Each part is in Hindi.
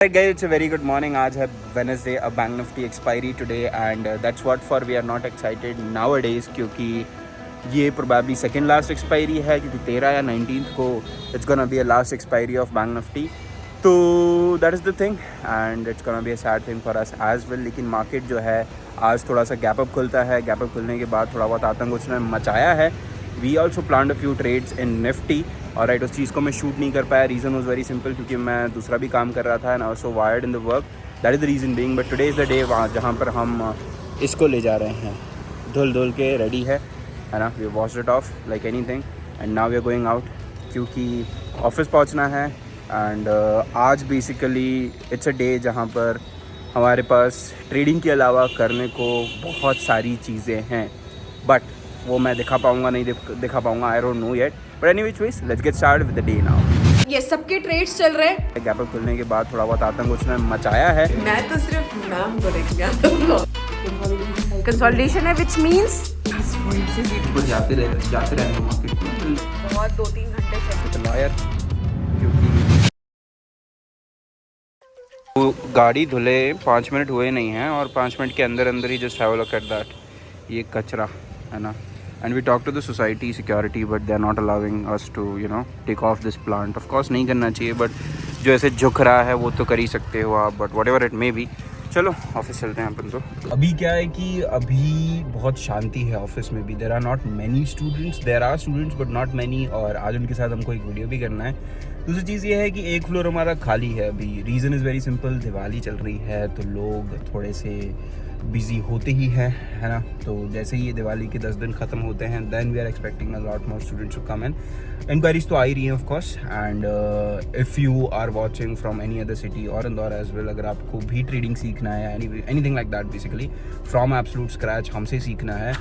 Alright guys, it's a very good morning. आज है Wednesday, a Bank Nifty expiry today and that's what for we are not excited nowadays क्योंकि ये probably second last expiry है क्योंकि 13 या 19th को it's gonna be a last expiry of Bank Nifty. तो that is the thing and it's gonna be a sad thing for us as well. लेकिन market जो है आज थोड़ा सा gap up खुलता है. Gap up खुलने के बाद थोड़ा बहुत आतंक उसने मचाया है. We also planned a few trades in Nifty. और राइट उस चीज़ को मैं शूट नहीं कर पाया. रीज़न वॉज वेरी सिंपल क्योंकि मैं दूसरा भी काम कर रहा था and also wired in the work. That is the reason being. But today is the day वहाँ जहाँ पर हम इसको ले जा रहे हैं. धुल के रेडी है ना. We washed it off like anything and now we are going out क्योंकि ऑफिस पहुँचना है. एंड आज बेसिकली इट्स अ डे जहाँ पर हमारे पास ट्रेडिंग के अलावा करने को बहुत सारी चीज़ें हैं. बट वो मैं दिखा पाऊँगा नहीं दिखा पाऊँगा. I don't know yet. But any which ways let's get start with the day now. ये सबके ट्रेड्स चल रहे हैं. गैप अप खुलने के बाद थोड़ा बहुत आतंक उसने मचाया है. मैं तो सिर्फ नाम को देख गया. कंसोलिडेशन है व्हिच मींस जाते रहे मार्केट में बहुत 2-3 घंटे से लॉयर क्योंकि वो गाड़ी धुले 5 मिनट हुए नहीं हैं और 5 मिनट के अंदर अंदर ही just have a look at that. ये कचरा है ना. And we talked to the society security but they are not allowing us to take off this plant. Of course नहीं करना चाहिए but जो ऐसे झुक रहा है वो तो कर ही सकते हो आप. but whatever it may be, चलो ऑफिस चलते हैं अपन. तो अभी क्या है कि अभी बहुत शांति है ऑफिस में भी. There are not many students. There are students but not many. और आज उनके साथ हमको एक वीडियो भी करना है. दूसरी चीज़ ये है कि एक फ्लोर हमारा खाली है अभी. Reason is very simple. Diwali चल रही है तो लोग थोड़े से बिज़ी होते ही हैं है ना. तो जैसे ही ये दिवाली के 10 दिन ख़त्म होते हैं then we are expecting a lot more students to come in. Inquiries तो आ ही रही हैं of course. And if you are watching from any other city और इंदौर एज वेल, अगर आपको भी ट्रेडिंग सीखना है anything like that basically from absolute scratch हमसे सीखना है,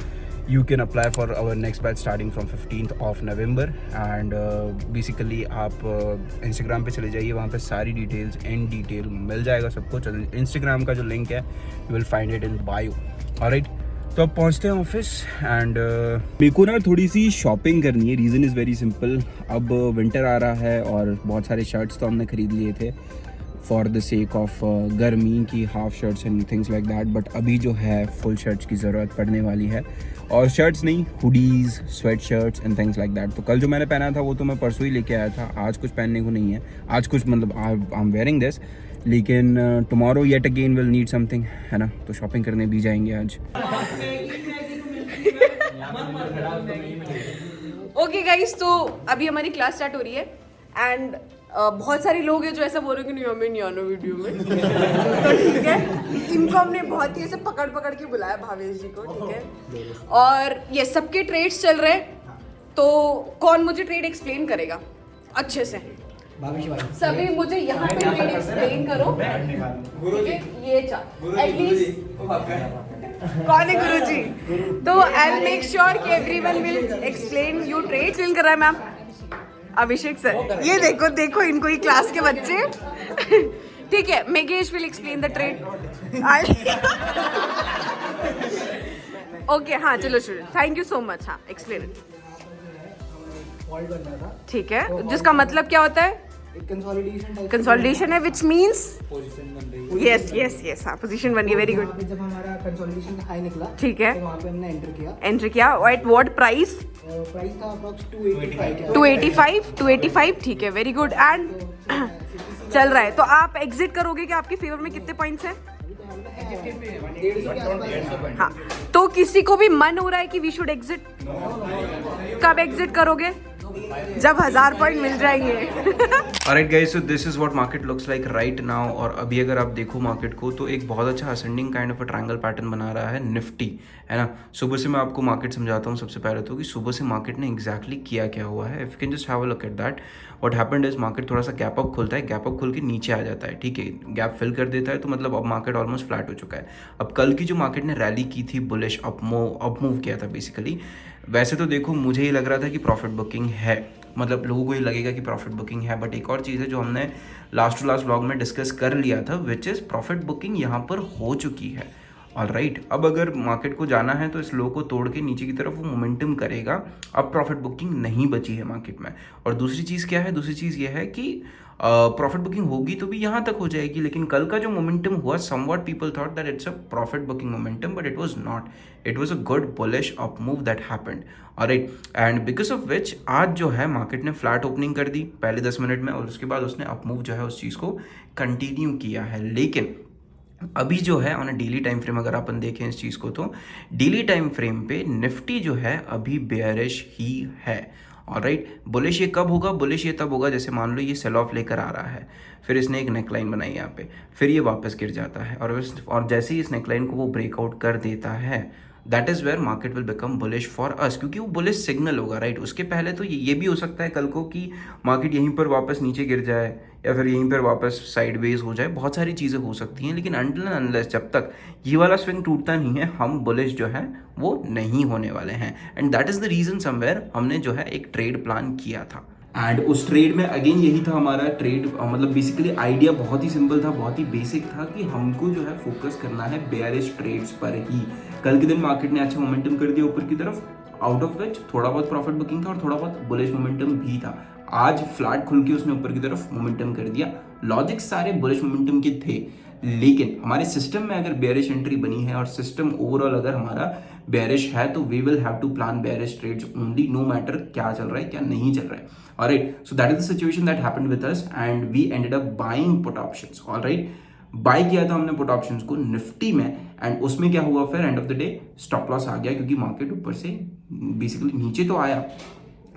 you can apply for our next batch starting from 15th of November. and basically आप Instagram पे चले जाइए. वहाँ पे सारी डिटेल्स इन डिटेल मिल जाएगा सबको. Instagram का जो लिंक है you will find it in bio. alright, तो अब पहुँचते हैं ऑफिस. एंड मेरे को ना थोड़ी सी शॉपिंग करनी है. Reason is very simple. अब विंटर आ रहा है और बहुत सारे शर्ट्स तो हमने ख़रीद लिए थे फॉर द सेक ऑफ गर्मी की half shirts and things like that. But अभी जो है फुल शर्ट्स की ज़रूरत पड़ने वाली है. और शर्ट्स नहीं, hoodies, sweat shirts and things like that. तो कल जो मैंने पहना था वो तो मैं परसों ही लेके आया था. आज कुछ पहनने को नहीं है. आज कुछ मतलब आई एम वेयरिंग दिस. लेकिन tomorrow yet again will need something है ना. तो शॉपिंग करने भी जाएंगे आज. ओके गाइस, तो अभी हमारी क्लास स्टार्ट हो रही है एंड बहुत सारे लोग हैं जो ऐसा बोल रहे हैं कि नहीं हमें नहीं आना वीडियो में. तो ठीक है, इनको हमने बहुत ही ऐसे पकड़ के बुलाया भावेश जी को. ठीक है, और ये सबके ट्रेड्स चल रहे हैं. तो कौन मुझे ट्रेड एक्सप्लेन करेगा अच्छे से? सभी मुझे यहाँ पे ट्रेड एक्सप्लेन करो. ठीक है, ये चार एटलीस्ट. कौन है गुरुजी? तो आई विल मेक श्योर कि everyone will explain you trade. Explain कर रहा है मैम अभिषेक सर. ये देखो इनको, ये क्लास के बच्चे. ठीक है, Meghesh will explain the trade. Okay, हाँ चलो student, thank you so much. हाँ एक्सप्लेन इट. ठीक है, जिसका मतलब क्या होता है? कंसोलिडेशन है व्हिच मींस यस. हाँ, पोजीशन बन गई. Very good. जब हमारा कंसोलिडेशन का हाई निकला, ठीक है, तो वहाँ पे हमने एंटर किया. At what price? प्राइस था अप्रॉक्स 285. ठीक है, वेरी गुड. एंड चल रहा है. तो आप एग्जिट करोगे कि आपके फेवर में कितने पॉइंट्स हैं? हाँ, तो किसी को भी मन हो रहा है कि वी शुड एग्जिट? कब एग्जिट करोगे? जब 1000 पॉइंट मिल जाएंगे. Alright guys, so this is what market looks like right now. और अभी अगर आप देखो मार्केट को तो एक बहुत अच्छा ascending kind of a triangle pattern बना रहा है निफ्टी, है ना. सुबह से मैं आपको मार्केट समझाता हूँ सबसे पहले तो कि सुबह से मार्केट ने एग्जैक्टली किया क्या हुआ है. If you can just have a look at that. What happened is market थोड़ा सा गैप अप खुलता है, गैप अप खुल के नीचे आ जाता है. ठीक है, गैप फिल कर देता है तो मतलब अब मार्केट ऑलमोस्ट फ्लैट हो चुका है. अब कल की जो मार्केट ने रैली की थी, बुलिश अप मूव किया था बेसिकली. वैसे तो देखो मुझे ही लग रहा था कि प्रॉफिट बुकिंग है, मतलब लोगों को ये लगेगा कि प्रॉफिट बुकिंग है. बट एक और चीज़ है जो हमने लास्ट टू लास्ट व्लॉग में डिस्कस कर लिया था, विच इज़ प्रॉफिट बुकिंग यहाँ पर हो चुकी है. ऑलराइट, अब अगर मार्केट को जाना है तो इस लो को तोड़ के नीचे की तरफ वो मोमेंटम करेगा. अब प्रॉफिट बुकिंग नहीं बची है मार्केट में. और दूसरी चीज़ क्या है? दूसरी चीज़ ये है कि प्रॉफिट बुकिंग होगी तो भी यहाँ तक हो जाएगी, लेकिन कल का जो मोमेंटम हुआ somewhat people thought that it's a profit booking momentum, but it was not, it was a good bullish up move that happened, alright, and because of which आज जो है मार्केट ने फ्लैट ओपनिंग कर दी पहले 10 मिनट में, और उसके बाद उसने अप मूव जो है उस चीज़ को कंटिन्यू किया है। लेकिन अभी जो है on a daily time frame अगर अपन देखें इस चीज़ को, तो डेली टाइम फ्रेम पे निफ्टी जो है अभी बेयरिश ही है, ऑलराइट। बुलिश ये कब होगा? बुलिश ये तब होगा जैसे मान लो ये सेल ऑफ लेकर आ रहा है, फिर इसने एक नेकलाइन बनाई यहाँ पे, फिर ये वापस गिर जाता है, और जैसे ही इस नेकलाइन को वो ब्रेकआउट कर देता है, that is where market will become bullish for us, क्योंकि वो बुलिश सिग्नल होगा, राइट। उसके पहले तो ये भी हो सकता है कल को कि मार्केट यहीं पर वापस नीचे गिर जाए या फिर यहीं पर वापस साइडवेज हो जाए, बहुत सारी चीज़ें हो सकती हैं, लेकिन अनटिल एंड अनलेस जब तक ये वाला स्विंग टूटता नहीं है, हम बुलिश जो है वो नहीं होने वाले हैं। And that is the reason somewhere हमने जो है एक ट्रेड प्लान किया था, एंड उस ट्रेड में अगेन यही था हमारा ट्रेड, मतलब बेसिकली आइडिया बहुत ही सिंपल था, बहुत ही बेसिक था कि हमको जो है फोकस करना है बेयरिश ट्रेड्स पर ही। कल के दिन मार्केट ने अच्छा मोमेंटम कर दिया ऊपर की तरफ, आउट ऑफ विच थोड़ा बहुत प्रॉफिट बुकिंग था और थोड़ा बहुत बुलिश मोमेंटम भी था। आज फ्लैट खुल के उसने ऊपर की तरफ मोमेंटम कर दिया, लॉजिक सारे बुलिश मोमेंटम के थे, लेकिन हमारे सिस्टम में अगर बेयरिश एंट्री बनी है और सिस्टम ओवरऑल अगर हमारा बेयरिश है, तो we will have to plan bearish trades only, no matter क्या चल रहा है क्या नहीं चल रहा है, alright. So that is the situation that happened with us and we ended up buying put options, alright. Buy किया था हमने पुट ऑप्शंस को निफ्टी में, एंड उसमें क्या हुआ फिर end of the day stop loss आ गया, क्योंकि मार्केट ऊपर से बेसिकली नीचे तो आया,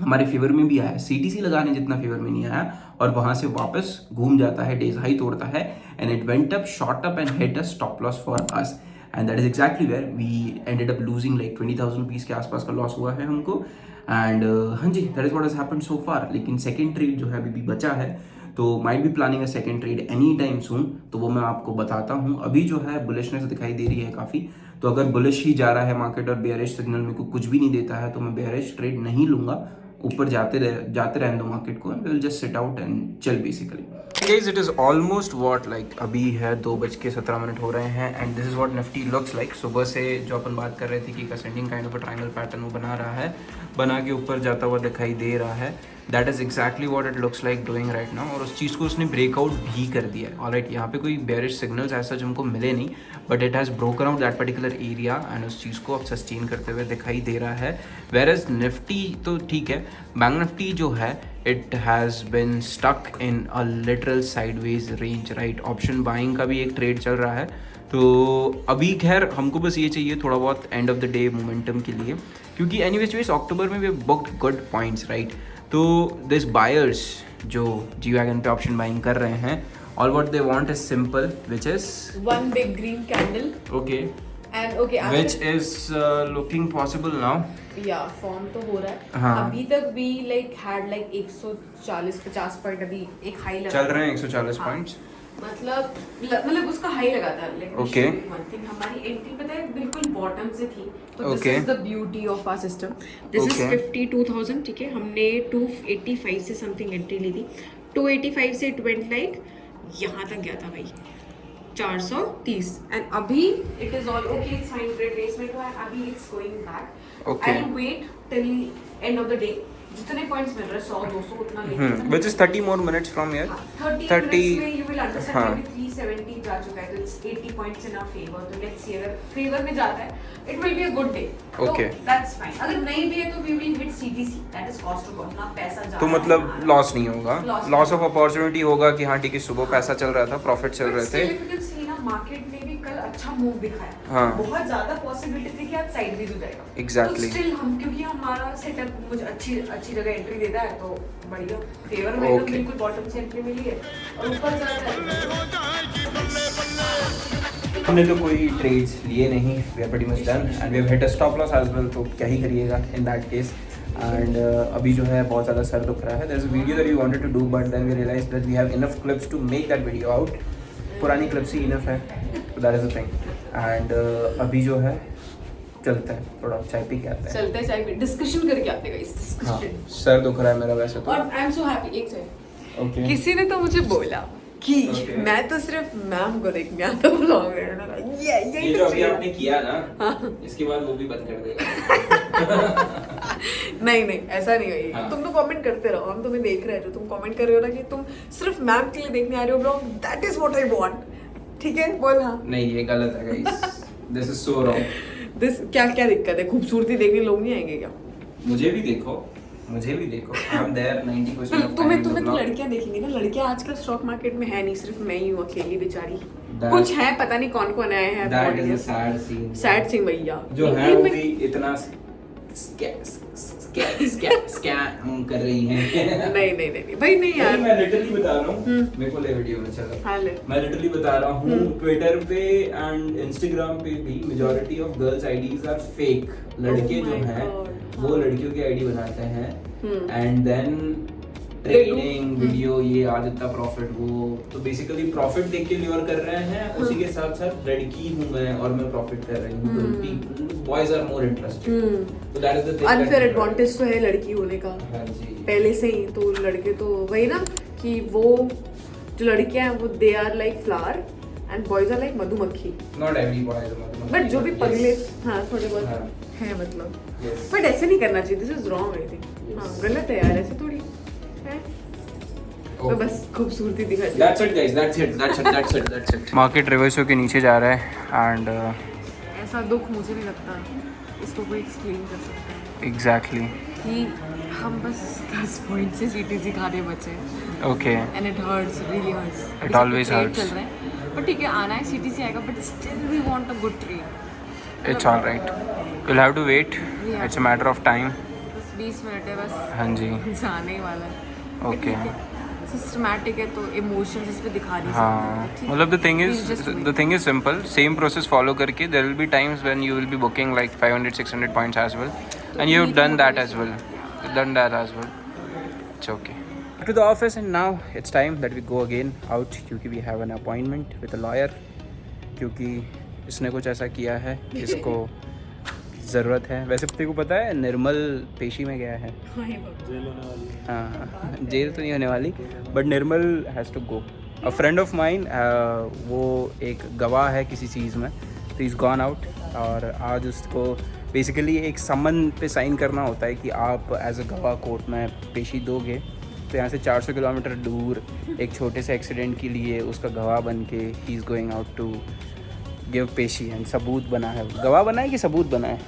हमारे फेवर में भी आया, सीटीसी लगाने जितना फेवर में नहीं आया, और वहां से वापस घूम जाता है, डेज हाई तोड़ता है, and it went up, shot up and hit a stop loss for us, and that is exactly where we ended up losing like 20,000 rupees के आसपास का लॉस हुआ है हमको। एंड हाँ जी, that is what has happened so far. लेकिन सेकंड ट्रेड जो है अभी भी बचा है, तो might be planning a second trade any time soon, तो वो मैं आपको बताता हूँ। अभी जो है बुलिशनेस दिखाई दे रही है काफ़ी, तो अगर बुलिश ही जा रहा है मार्केट और बेयरिश सिग्नल मेरे को कुछ भी नहीं देता है, तो मैं बेयरिश ट्रेड नहीं लूंगा, ऊपर जाते रहने दो मार्केट को, and will just sit out and chill basically. Guys it is almost what like अभी है 2:17 हो रहे हैं, and this is what Nifty looks like. सुबह से जो अपन बात कर रहे थे कि ascending kind of a triangle pattern वो बना रहा है, बना के ऊपर जाता हुआ दिखाई दे रहा है, that is exactly what it looks like doing right now, और उस चीज़ को उसने ब्रेकआउट भी कर दिया है, ऑलराइट। यहाँ पे कोई बेयरिश सिग्नल्स ऐसा जो हमको मिले नहीं, but it has broken out that particular area, and उस चीज़ को अब सस्टेन करते हुए दिखाई दे रहा है। वेयर एज निफ्टी तो ठीक है, बैंक निफ्टी जो है it has been stuck in a literal sideways range, right. Option buying का भी एक ट्रेड चल रहा है, तो अभी खैर हमको बस ये चाहिए थोड़ा बहुत end of the day momentum के लिए, क्योंकि एनीवेज अक्टूबर में we booked good points, right. तो दिस बायर्स जो जी वैगन पे ऑप्शन बाइंग कर रहे हैं, all what they want is simple, which is one big green candle, okay, and okay which is looking possible now, या फॉर्म तो हो रहा है। हाँ। अभी तक भी लाइक हैड लाइक 140-50 पॉइंट अभी एक हाई लगा चल रहे हैं 140 पॉइंट्स, मतलब उसका हाई लगा था, लाइक Okay. वन थिंग हमारी एंट्री पता है बिल्कुल बॉटम से थी, तो this Okay. Is the beauty of our system. This is Okay. 52,000, ठीक है। हमने 285 से समथिंग एंट्री ली थी, 285 से इट वेंट लाइक यहाँ तक गया था भाई 430, एंड अभी it is all okay, it's fine, retracement हुआ है, अभी it's going back. Okay. I wait till end of the day, जितने पॉइंट्स मिल रहे हैं 100-200 उतना लेके which is 30 more minutes from here, 30 minutes में you will understand हाँ. maybe 370 जा चुका है, तो it's 80 points in our favor, तो let's see अगर फेवर में जाता है it will be a good day, Okay. तो that's fine। अगर नहीं भी है तो we will hit CTC, that is cost to go, ना पैसा जा तो रहा है, मतलब ना- लॉस नहीं होगा, Loss लॉस नहीं ऑफ अपॉर्चुनिटी होगा कि हाँ ठीक है सुबह पैसा चल रहा था, प्रॉफिट चल But रहे still, थे, if you can see ना, market ने भी कल अच्छा मूव दिखाया, हाँ. बहुत ज्यादा पॉसिबिलिटी थी कि आज साइडवेज हो जाएगा, Exactly. तो स्टिल हम, क्योंकि हमारा सेटअप मुझे अच्छी जगह एंट्री देता है, तो बढ़िया फेवर में एकदम Okay. बिल्कुल बॉटम से एंट्री मिली है और ऊपर जा रहा है। हमने तो कोई ट्रेड्स लिए नहीं, we are pretty much done and we have hit a stop loss as well, तो क्या ही करिएगा इन दैट केस। एंड अभी जो है बहुत ज़्यादा सर दुख रहा है, there is a video that we wanted to do but then we realise that we have enough clips to make that video out, पुरानी क्लिप्स ही इनफ है, तो that is the thing. And अभी जो है चलता है, थोड़ा चाय पी के आते हैं, चलते चाय पे डिस्कशन करके आते हैं गाइस, हाँ डिस्कशन। सर दुख रहा है मेरा वैसे तो, और आई एम सो हैप्पी, एक सेकंड, ओके किसी ने तो मुझे बोला कि Okay. मैं तो सिर्फ मैम को देख, मैं तो ब्लॉग ये जो अभी आपने किया ना, इसके बाद वो भी बंद कर देगा। नहीं नहीं ऐसा नहीं है। हाँ। तुम तो कमेंट करते रहो, हम तुम्हें देख रहे हैं। जो तुम कमेंट कर रहे हो ना कि तुम सिर्फ मैम के लिए देखने आ रहे हो blog, that is what I want. ठीक है बोल हाँ। नहीं ये गलत है guys, this is so wrong. This क्या क्या दिक्कत है? खूबसूरती देखने लोग नहीं आएंगे क्या? मुझे भी देखो, मुझे भी देखो, आई एम देयर 90% ऑफ तुम्हें तो लड़कियां देखेंगी ना। लड़कियां आजकल स्टॉक मार्केट में है नहीं, सिर्फ मैं ही हूँ अकेली बेचारी। कुछ है पता नहीं कौन कौन आए हैं। That is a sad scene. Sad Singh भैया जो है वो भी इतना स्कैम कर रही हैं। नहीं नहीं नहीं भाई नहीं यार। मैं लिटरली बता रहा हूँ, मेरे को ले वीडियो में चलो। हाँ ले। मैं लिटरली बता रहा हूँ, ट्विटर पे एंड इंस्टाग्राम पे भी majority of girls IDs are fake. लड़के Oh जो my हैं God, वो लड़कियों की आईडी बनाते हैं एंड देन ट्रेनिंग वीडियो ये आज इतना प्रॉफिट, वो तो बेसिकली प्रॉफिट देख के ल्योर कर रहे हैं। उसी के साथ साथ लड़की हूँ मैं और मैं प्रॉफिट कर रही हूँ, तो people boys are more interested. तो that is the thing. Unfair advantage तो है लड़की होने का हाँ जी पहले से ही। तो लड़के तो वही ना कि वो जो लड़कियां हैं वो they are like flower and boys are like मधुमक्खी। नॉट एवरी बॉय इज मधुमक्खी, बट जो भी पगले हाँ थोड़े हाँ। बहुत है मतलब। Yes. बट ऐसे नहीं करना चाहिए, this is wrong I think. हाँ गलत है यार, ऐसे थोड़ी है। तो बस खूबसूरती दिखा दी। That's it guys, that's it. Market रिवर्सो के नीचे जा रहा है एंड ऐसा दुख मुझे नहीं लगता इसको कोई एक्सप्लेन कर सकता है। एग्जैक्टली कि हम बस 10 पॉइंट से सीटीसी खाने बचे okay and it hurts, really hurts. It always hurts. चल रहा है बट ठीक है, आना है सीटीसी आएगा but still we want a good treat. It's alright, will have to wait, it's a matter of time. बस 20 मिनट है बस, हाँ जी जाने ही वाला है। ओके सिस्टमैटिक है तो इमोशंस इस पे दिखा नहीं हाँ सकते। मतलब the thing is simple, same process follow करके there will be times when you will be booking like 500-600 points as well and you have done that as well, it's okay. To the office and now it's time that we go again out क्योंकि we have an appointment with a lawyer, क्योंकि इसने कुछ ऐसा किया है कि इसको ज़रूरत है। वैसे तेरे को पता है निर्मल पेशी में गया है। हाँ जेल तो नहीं होने वाली but Nirmal has to go. A friend of mine वो एक गवाह है किसी चीज़ में, तो इज़ गॉन आउट और आज उसको बेसिकली एक समन पे साइन करना होता है कि आप एज अ गवाह कोर्ट में पेशी दोगे। तो यहाँ से 400 किलोमीटर दूर एक छोटे से एक्सीडेंट के लिए उसका गवाह बन के ही is going out to give पेशी एंड सबूत बना है। गवाह बना है कि सबूत बना है?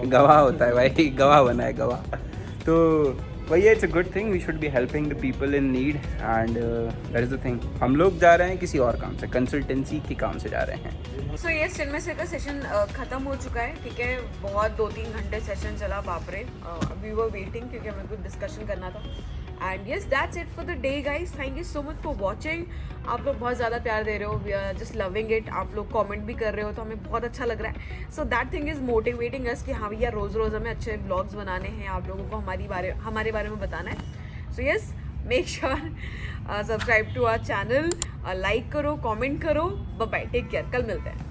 गवाह होता है भाई, गवाह बना है गवाह। तो भैया it's a good thing, we should be helping the people in need and that is the thing. हम लोग जा रहे हैं किसी और काम से, कंसल्टेंसी के काम से जा रहे हैं। सो ये चिन्मय सर का सेशन खत्म हो चुका है। ठीक है, बहुत 2-3 घंटे सेशन चला, बाप रे। वी वर वेटिंग क्योंकि हमें कुछ डिस्कशन करना था। And yes that's it for the day guys, thank you so much for watching. आप लोग बहुत ज़्यादा प्यार दे रहे हो, we are just loving it. आप लोग कमेंट भी कर रहे हो तो हमें बहुत अच्छा लग रहा है। So that thing is motivating अस कि हाँ भैया रोज़ रोज़ हमें अच्छे ब्लॉग्स बनाने हैं, आप लोगों को हमारे बारे में बताना है। So yes make sure subscribe to our channel, like करो, कमेंट करो। बाय बाय, टेक केयर, कल मिलते हैं।